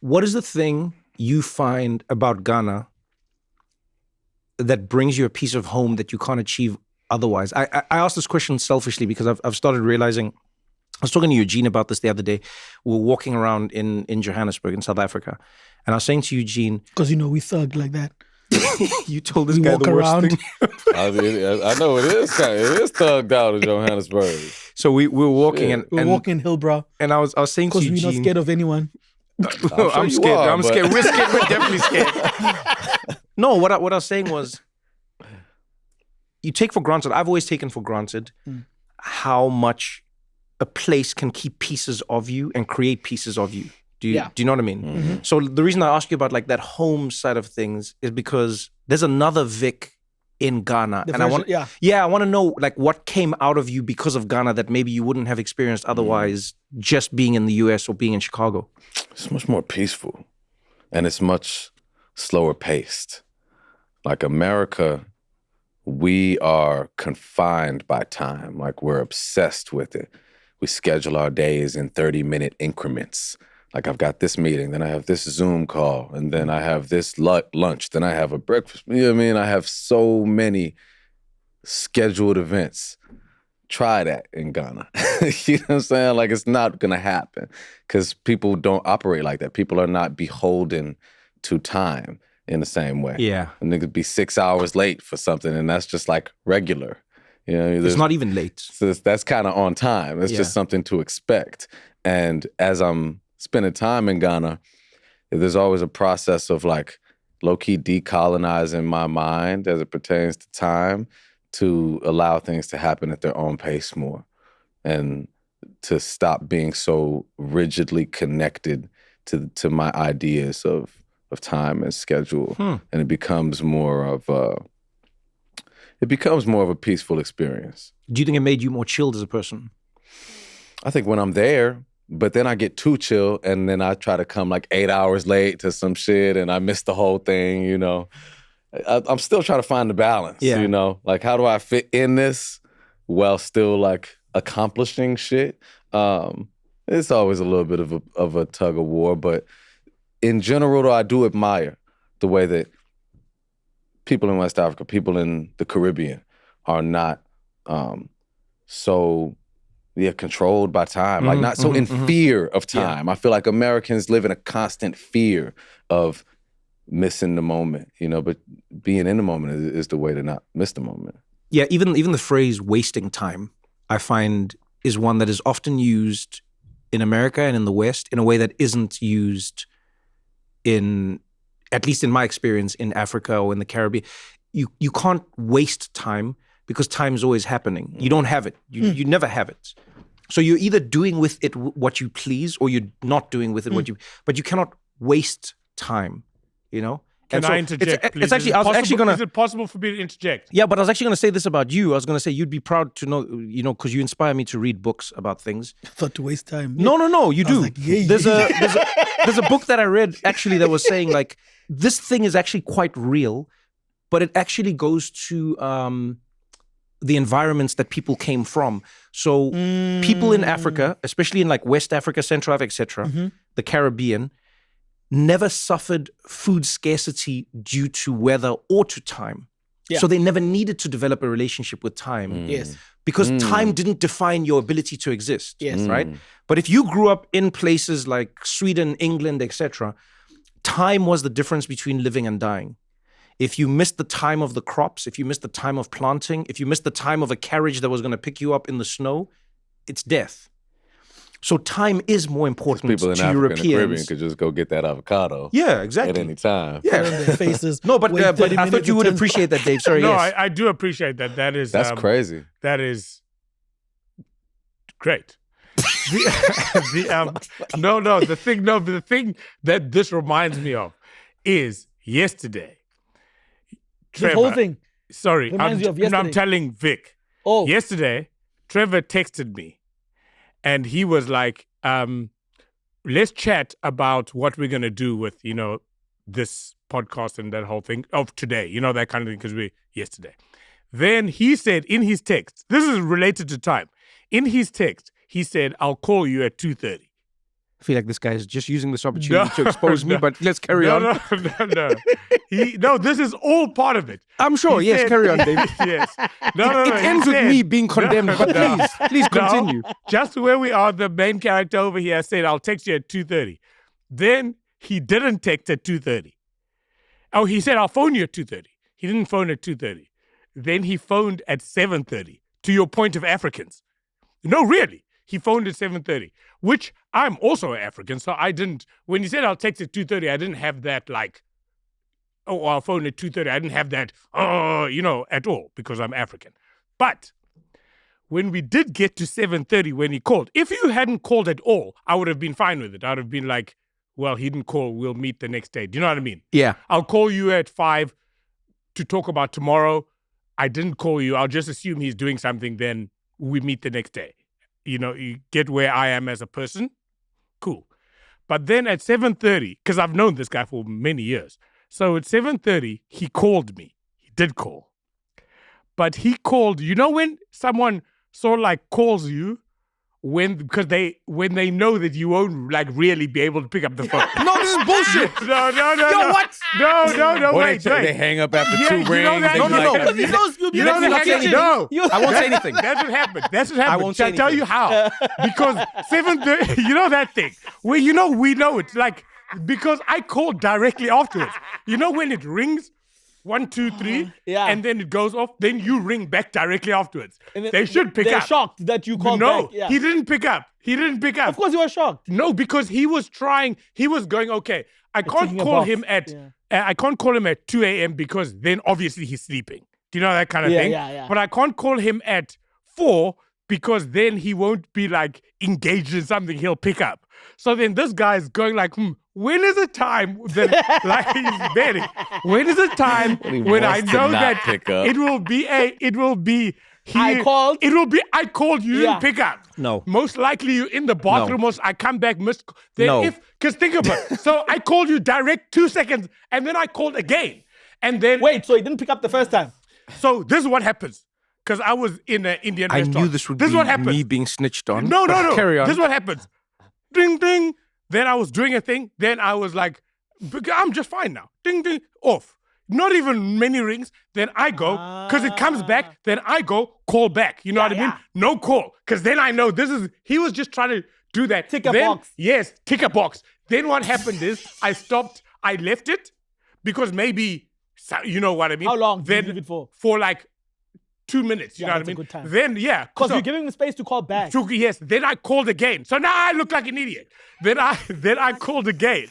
What is the thing you find about Ghana that brings you a piece of home that you can't achieve otherwise? I asked this question selfishly because I've started realizing, I was talking to Eugene about this the other day. We were walking around in Johannesburg in South Africa. And I was saying to Eugene... Because, we thugged like that. You told this guy the worst thing. I know it is thugged out in Johannesburg. So we were walking and we're walking Hillbrow. And I was saying to Eugene... Because we're not scared of anyone. I'm scared. Scared. We're scared. We're definitely scared. No, what I was saying was, you take for granted, I've always taken for granted how much a place can keep pieces of you and create pieces of you. Do you know what I mean? Mm-hmm. So the reason I ask you about like that home side of things is because there's another Vic in Ghana. I want to know like what came out of you because of Ghana that maybe you wouldn't have experienced otherwise just being in the US or being in Chicago. It's much more peaceful and it's much slower paced. Like America, we are confined by time. Like we're obsessed with it. We schedule our days in 30-minute increments. Like I've got this meeting, then I have this Zoom call, and then I have this lunch, then I have a breakfast. You know what I mean? I have so many scheduled events. Try that in Ghana. You know what I'm saying? Like it's not gonna happen because people don't operate like that. People are not beholden to time in the same way. Yeah. And they could be 6 hours late for something, and that's just like regular. You know, it's not even late. So that's kind of on time. It's just something to expect. And as I'm spending time in Ghana, there's always a process of like low-key decolonizing my mind as it pertains to time to allow things to happen at their own pace more and to stop being so rigidly connected to my ideas of time and schedule. And it becomes more of a peaceful experience. Do you think it made you more chilled as a person? I think when I'm there, but then I get too chill and then I try to come like 8 hours late to some shit and I miss the whole thing, you know. I'm still trying to find the balance, you know. Like how do I fit in this while still like accomplishing shit? It's always a little bit of a tug of war, but in general, though, I do admire the way that people in West Africa, people in the Caribbean are not so controlled by time, like not so in fear of time. I feel like Americans live in a constant fear of missing the moment, you know, but being in the moment is the way to not miss the moment. Yeah, even the phrase wasting time, I find is one that is often used in America and in the West in a way that isn't used in, at least in my experience, in Africa or in the Caribbean. You can't waste time because time's always happening. You don't have it. You never have it. So you're either doing with it what you please or you're not doing with it but you cannot waste time, you know? Can I interject, please? It's actually, I was actually going to... Is it possible for me to interject? Yeah, but I was actually going to say this about you. I was going to say you'd be proud to know, you know, because you inspire me to read books about things. I thought to waste time. No, you do. Like, there's a book that I read actually that was saying like, this thing is actually quite real, but it actually goes to the environments that people came from. So people in Africa, especially in like West Africa, Central Africa, etc., the Caribbean, never suffered food scarcity due to weather or to time. Yeah. So they never needed to develop a relationship with time. Yes. Because time didn't define your ability to exist. Yes. Right? But if you grew up in places like Sweden, England, etc., time was the difference between living and dying. If you missed the time of the crops, if you missed the time of planting, if you missed the time of a carriage that was going to pick you up in the snow, it's death. So time is more important to Europeans. People in Africa and the Caribbean could just go get that avocado. Yeah, exactly. At any time. Yeah. Their faces. No, but I thought you would appreciate that, Dave. Sorry, no, yes. I do appreciate that. That's crazy. That is great. The thing that this reminds me of is yesterday. Trevor, this whole thing. Sorry, reminds you of yesterday. I'm telling Vic. Oh. Yesterday, Trevor texted me. And he was like, let's chat about what we're going to do with, you know, this podcast and that whole thing of today, you know, that kind of thing, because yesterday. Then he said in his text, this is related to time. In his text, he said, I'll call you at 2:30. I feel like this guy is just using this opportunity to expose me, but let's carry on. No, this is all part of it. I'm sure. He Yes, said- carry on, David. Yes. No, It ends with me being condemned, but please No, continue. just where we are, the main character over here said, I'll text you at 2:30. Then he didn't text at 2:30. Oh, he said, I'll phone you at 2:30. He didn't phone at 2:30. Then he phoned at 7:30, to your point of Africans. No, really. He phoned at 7:30, which I'm also African, so I didn't, when he said I'll text at 2:30, I didn't have that like, oh, I'll phone at 2:30. I didn't have that, at all, because I'm African. But when we did get to 7:30 when he called, if you hadn't called at all, I would have been fine with it. I would have been like, well, he didn't call, we'll meet the next day. Do you know what I mean? Yeah. I'll call you at 5 to talk about tomorrow. I didn't call you. I'll just assume he's doing something, then we meet the next day. You get where I am as a person. Cool. But then at 7:30, because I've known this guy for many years. So at 7:30, he called me. He did call. But he called, when someone sort of like calls you because when they know that you won't like really be able to pick up the phone. No, this is bullshit. No. Yo, what? No, Or wait. they hang up after Yeah, 2 you know rings. that- they no, be no, like, no. Because he knows you'll be You know next that to happened? him. No. I won't say anything. That's what happened. I won't say I'll tell you how. Because 7:30, that thing where we know it. Like, because I called directly afterwards. When it rings, 1, 2, 3, Yeah. and then it goes off, then you ring back directly afterwards. And then They should pick they're up. shocked that you called No, back. Yeah. he didn't pick up. Of course you were shocked. No, because he was going, okay, I can't ticking a call box. him I can't call him at 2 a.m. because then obviously he's sleeping. Do you know that kind of thing? Yeah. But I can't call him at 4 because then he won't be like engaged in something he'll pick up. So then this guy's going like, when is the time that like he's betting? When is the time he when I wants to know not that pick up. it will be I called. It will be I called, you Yeah. didn't pick up. No. Most likely you're in the bathroom or I come back missed. Then No. because think about it. So I called you direct 2 seconds and then I called again. And then Wait, so he didn't pick up the first time? so this is what happens. Because I was in an Indian I restaurant. knew this would This be is what happens. me being snitched on. No. But carry on. This is what happens. Ding, ding. Then I was doing a thing. Then I was like, I'm just fine now. Ding, ding, off. Not even many rings. Then I go, because it comes back. Then I go, call back. You know what I mean? yeah. No call. Because then I know he was just trying to do that. Tick a Then- box. Yes, tick a box. Then what happened is I stopped. I left it because maybe, you know what I mean? How long did Then you leave it for? For like 2 minutes. You Yeah, know what I that's a mean? good time. Then, yeah. Because so- you're giving him space to call back. Yes. Then I called again. So now I look like an idiot. Then I called again.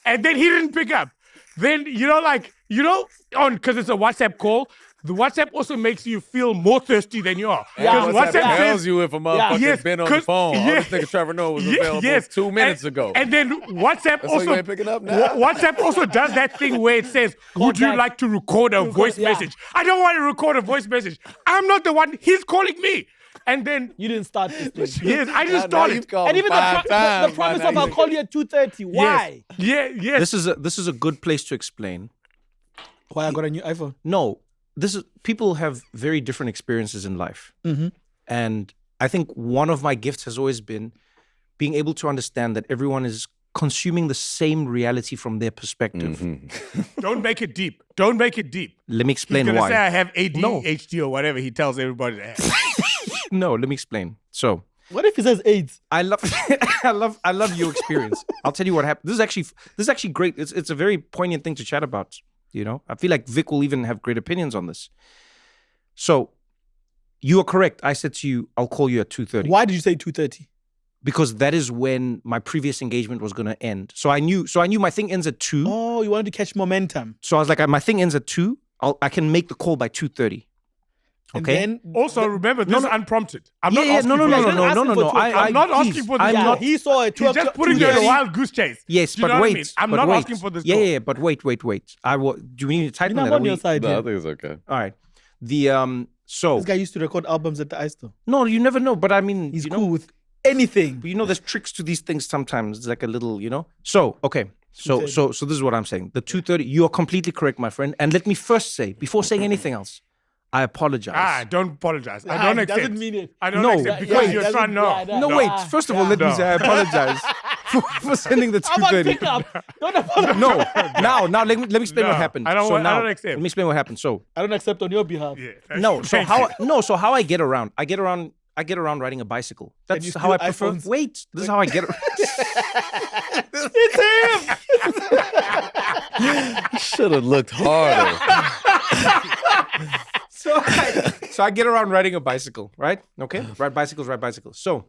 And then he didn't pick up. Then, because it's a WhatsApp call, the WhatsApp also makes you feel more thirsty than you are. Yeah. Because WhatsApp WhatsApp tells says, you if a motherfucker's Yes, been on the 'cause- phone. All yeah. this nigga Trevor Noah was available 2 minutes ago. And then WhatsApp why also you ain't picking up now? WhatsApp also does that thing where it says, "Would you back. like to record a voice yeah. message?" I don't want to record a voice message. I'm not the one. He's calling me. And then You didn't start this thing. yes, I just Now started. you've called And even five the times promise by of now. I'll call you at 2:30. Why? Yes. Yeah. Yes. This is a good place to explain. Why I got a new iPhone? No, people have very different experiences in life. Mm-hmm. And I think one of my gifts has always been being able to understand that everyone is consuming the same reality from their perspective. Don't make it deep. Don't make it deep. Let me He's explain gonna why. say I have No. ADHD or whatever he tells everybody to have. No, let me explain. So What if he says AIDS? I love I love your experience. I'll tell you what happened. This is actually great. It's a very poignant thing to chat about. I feel like Vic will even have great opinions on this. So you are correct. I said to you, I'll call you at 2:30. Why did you say 2:30? Because that is when my previous engagement was going to end. So I knew my thing ends at 2. Oh, you wanted to catch momentum. So I was like, my thing ends at 2. I can make the call by 2:30. Okay. And then Also, remember, this is unprompted. I'm not Yeah, asking no, for no, this. no, no, no, no, no. I'm not asking please, for this. I'm yeah, not. he saw it. He's just putting you in a wild goose chase. Yes, Do you know but what I wait. mean? I'm but not wait. asking for this. Yeah, call. yeah, but wait. Do we need to tighten You're that? not on Are your we- side No, I here. think it's okay. All right. So This guy used to record albums at the ice store. no, you never know. But I mean, He's you know, cool with anything. But there's tricks to these things sometimes. It's like a little, So, okay. So this is what I'm saying. The 2:30, you are completely correct, my friend. And let me first say, before saying anything else, I apologize. Don't apologize. I Ah, don't he accept. doesn't mean it. I don't No, accept wait. because Yeah, you're doesn't- trying to know. yeah, No, wait. First of all, let me No. say I apologize. for sending the I'm on 230. pickup. Don't apologize. No. Now let me explain No, what happened. I don't so want- I now, don't accept. Let me explain what happened. So I don't accept on your behalf. Yeah, no. So thank how? you. So how I get around? I get around riding a bicycle. That's you how I steal prefer. iPhones? Wait, this is how I get. Should have looked harder. So I get around riding a bicycle, right? Okay, ride bicycles. So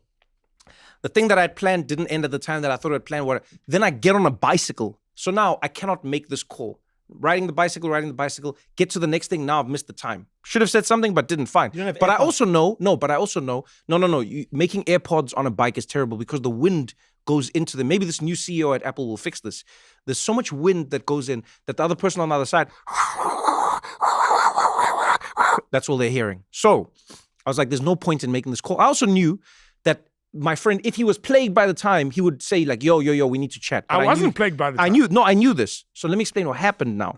the thing that I had planned didn't end at the time that I thought I'd planned. Then I get on a bicycle. So now I cannot make this call. Riding the bicycle, get to the next thing. Now I've missed the time. Should have said something, but didn't. Fine. You don't have But I AirPods? also know, no. Making AirPods on a bike is terrible because the wind goes into them. Maybe this new CEO at Apple will fix this. There's so much wind that goes in that the other person on the other side, that's all they're hearing. So I was like, there's no point in making this call. I also knew that my friend, if he was plagued by the time, he would say like, yo, we need to chat. But I wasn't knew- plagued by the time. I knew this. So let me explain what happened now.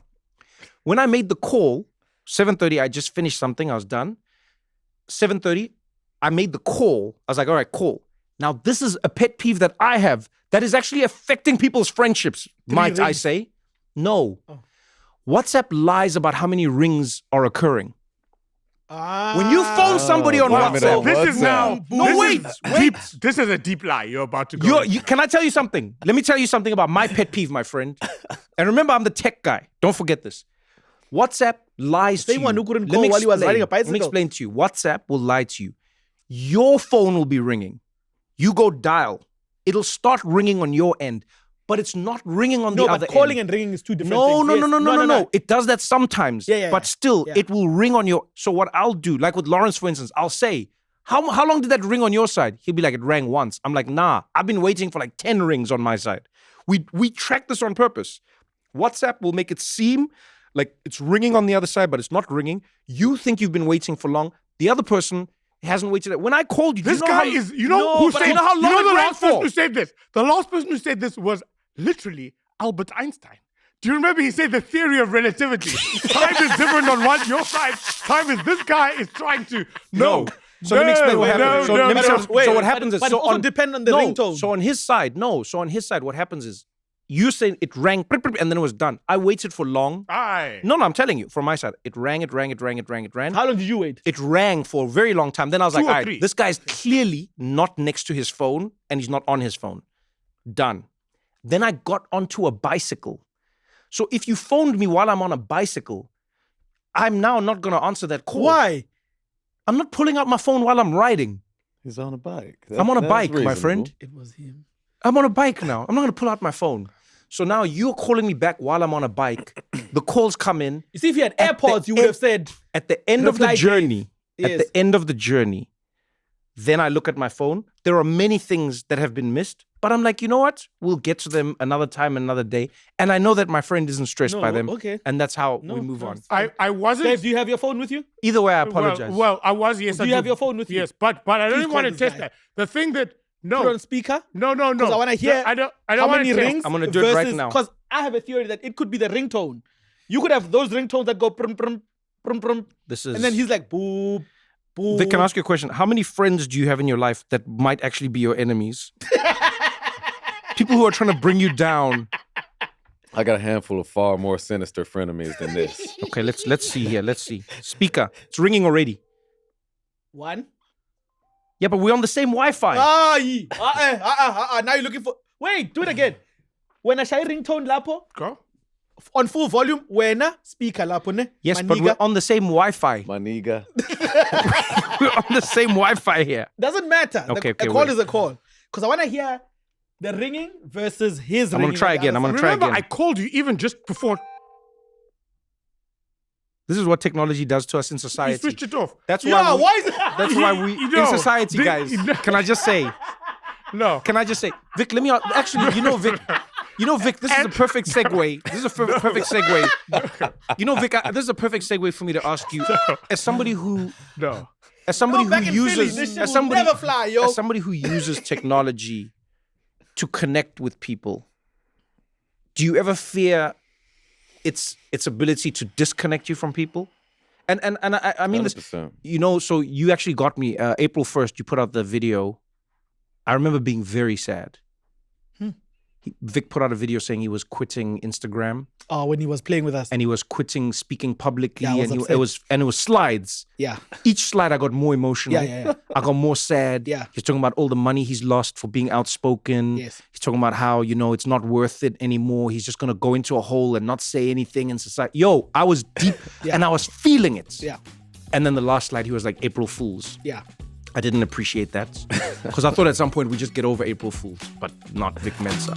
When I made the call, 7:30, I just finished something. I was done. 7:30, I made the call. I was like, all right, call. Now, this is a pet peeve that I have that is actually affecting people's friendships, might I rings. say. No. WhatsApp lies about how many rings are occurring. When you phone somebody on blame it WhatsApp, on This is WhatsApp. now. No, this wait, is deep. This is a deep lie you're about to go. Can I tell you something? Let me tell you something about my pet peeve, my friend. And remember, I'm the tech guy. Don't forget this. WhatsApp lies to Same you. one who couldn't Let call me while he was explain. riding a Let me bicycle. explain to you. WhatsApp will lie to you. Your phone will be ringing. You go dial. It'll start ringing on your end, but it's not ringing on No, the but other calling end. and ringing is two different No, things. no, Yes. no. It does that sometimes. Yeah. But still, Yeah. it will ring on your. So what I'll do, like with Lawrence, for instance, I'll say, how long did that ring on your side? He'll be like, it rang once. I'm like, nah, I've been waiting for like 10 rings on my side. We track this on purpose. WhatsApp will make it seem like it's ringing on the other side, but it's not ringing. You think you've been waiting for long. The other person hasn't waited. When I called you, do This you know guy how, is. You know who but said? you know how long the it rang last person for? who said this. The last person who said this was literally Albert Einstein. Do you remember he said the theory of relativity? Time is different on your side. Time is this guy is trying to no. So let me explain what happened. So let me tell you- so what happens is But so it also on depends on the ringtone. So on his side, what happens is you saying it rang and then it was done. I waited for long. Aye. No, I'm telling you, from my side, it rang. How long did you wait? It rang for a very long time. Then I was like, or all right, three. this guy's clearly not next to his phone and he's not on his phone. Done. Then I got onto a bicycle. So if you phoned me while I'm on a bicycle, I'm now not going to answer that call. Why? I'm not pulling out my phone while I'm riding. He's on a bike. I'm on a That's bike, my reasonable. friend. It was him. I'm on a bike now. I'm not going to pull out my phone. So now you're calling me back while I'm on a bike. The calls come in. You see, if you had At the AirPods, you would have said, At the end of the Reply journey, Yes. at the end of the journey, then I look at my phone. There are many things that have been missed, but I'm like, you know what? We'll get to them another time, another day. And I know that my friend isn't stressed No, by them. okay. And that's how No, we move no, on. it's- I wasn't. Dave, do you have your phone with you? Either way, I apologize. Well, I was. Yes, Do I you have your phone with you? Yes, but I Please don't want to call this test guy. that. The thing that Put it no, on speaker. no. Because I want to hear I don't how want many to rings. I'm gonna do it right now. Because I have a theory that it could be the ringtone. You could have those ringtones that go prum prum prum prum, This is. and then he's like boop boop. Vic, can I ask you a question? How many friends do you have in your life that might actually be your enemies? People who are trying to bring you down. I got a handful of far more sinister frenemies than this. Okay, let's see here. Let's see. Speaker. It's ringing already. One. Yeah, but we're on the same Wi-Fi. Now you're looking for. Wait, do it again. When I say ringtone lapo go. on full volume, wena speaker lapo ne. Yes, My but we're nigga. on the same Wi-Fi. My nigga. We're on the same Wi-Fi here. Doesn't matter. Okay, a okay, call wait. is a call. Because I want to hear the ringing versus his I'm ringing. gonna try on the again. other I'm gonna side. try Remember, again. I called you even just before This is what technology does to us in you society. switched it off. That's Yeah, why. why is it? That's why we You know, in society, the- guys. you know- Can I just say? No. Can I just say, Vic? Let me actually. You know, Vic. This is a perfect segue. This is a perfect segue. You know, Vic. This is a perfect segue for me to ask you, as somebody who, No. as somebody Back who in Philly, uses, this shit as will somebody, never fly, yo. as somebody who uses technology to connect with people, do you ever fear its ability to disconnect you from people? And I mean this, 100%. you know. So you actually got me. April 1st, you put out the video. I remember being very sad. Vic put out a video saying he was quitting Instagram Oh, when he was playing with us. and he was quitting speaking publicly, Yeah, I was and upset. it was slides. Yeah. Each slide I got more emotional. Yeah. I got more sad. Yeah. He's talking about all the money he's lost for being outspoken. Yes. He's talking about how, it's not worth it anymore. He's just going to go into a hole and not say anything in society. Yo, I was deep and I was feeling it. Yeah. And then the last slide, he was like, April Fools. Yeah. I didn't appreciate that because I thought at some point we just get over April Fools, but not Vic Mensa.